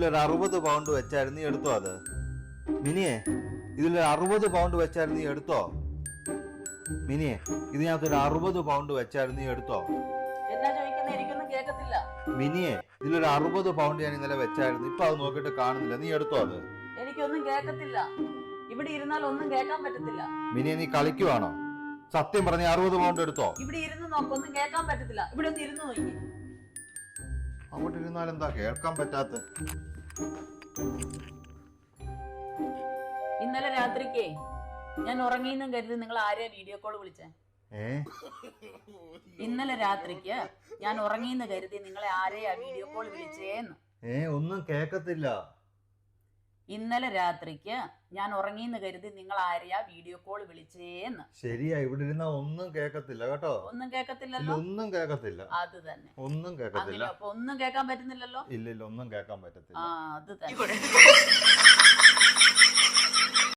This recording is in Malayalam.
ഇതിലൊരു 60 പൗണ്ട് വെച്ചായിരുന്നു, നീ എടുത്തോ അത്? മിനിയെ, ഇതിലൊരു 60 പൗണ്ട് വെച്ചായിരുന്നു, നീ എടുത്തോ? മിനിയെ, ഇതിനകത്തൊരു 60 പൗണ്ട് വെച്ചായിരുന്നു, നീ എടുത്തോ? എന്നാ ചോദിക്കുന്ന എനിക്കൊന്നും കേൾക്കത്തില്ല. മിനിയെ, ഇതിലൊരു 60 പൗണ്ട് ഞാൻ ഇന്നലെ വെച്ചായിരുന്നു, ഇപ്പൊ അത് നോക്കിയിട്ട് കാണുന്നില്ല, നീ എടുത്തോ അത്? എനിക്കൊന്നും കേൾക്കത്തില്ല. ഇവിടെ ഇരുന്നാൽ ഒന്നും കേൾക്കാൻ പറ്റത്തില്ല. മിനിയെ, നീ കളിക്കുവാണോ? സത്യം പറഞ്ഞ 60 പൗണ്ട് എടുത്തോ? ഇവിടെ ഇരുന്ന് നോക്കൊന്നും കേൾക്കാൻ പറ്റത്തില്ല. ഇവിടെ ഒന്ന് ഇരുന്ന് നോക്കി. അവിടെ ഇരുന്നാൽ എന്താ കേൾക്കാൻ പറ്റാത്ത? ഇന്നലെ രാത്രിക്ക് ഞാൻ ഉറങ്ങിയെന്നും കരുതി നിങ്ങൾ ആരെയാ വീഡിയോ കോൾ വിളിച്ചേ? ഇന്നലെ രാത്രിക്ക് ഞാൻ ഉറങ്ങിയെന്ന് കരുതി നിങ്ങളെ ആരെയാ വീഡിയോ കോൾ വിളിച്ചേന്ന്? ഒന്നും കേക്കത്തില്ല. ഇന്നലെ രാത്രിക്ക് ഞാൻ ഉറങ്ങിയെന്ന് കരുതി നിങ്ങൾ ആരെയാ വീഡിയോ കോൾ വിളിച്ചേന്ന്? ശരിയാ, ഇവിടെ ഇരുന്നാ ഒന്നും കേക്കത്തില്ല കേട്ടോ. ഒന്നും കേൾക്കത്തില്ലല്ലോ. ഒന്നും കേക്കത്തില്ല. അത് തന്നെ. ഒന്നും കേക്കത്തില്ല. അപ്പൊ ഒന്നും കേൾക്കാൻ പറ്റുന്നില്ലല്ലോ. ഇല്ല, ഒന്നും കേൾക്കാൻ പറ്റത്തില്ല. അത് തന്നെ.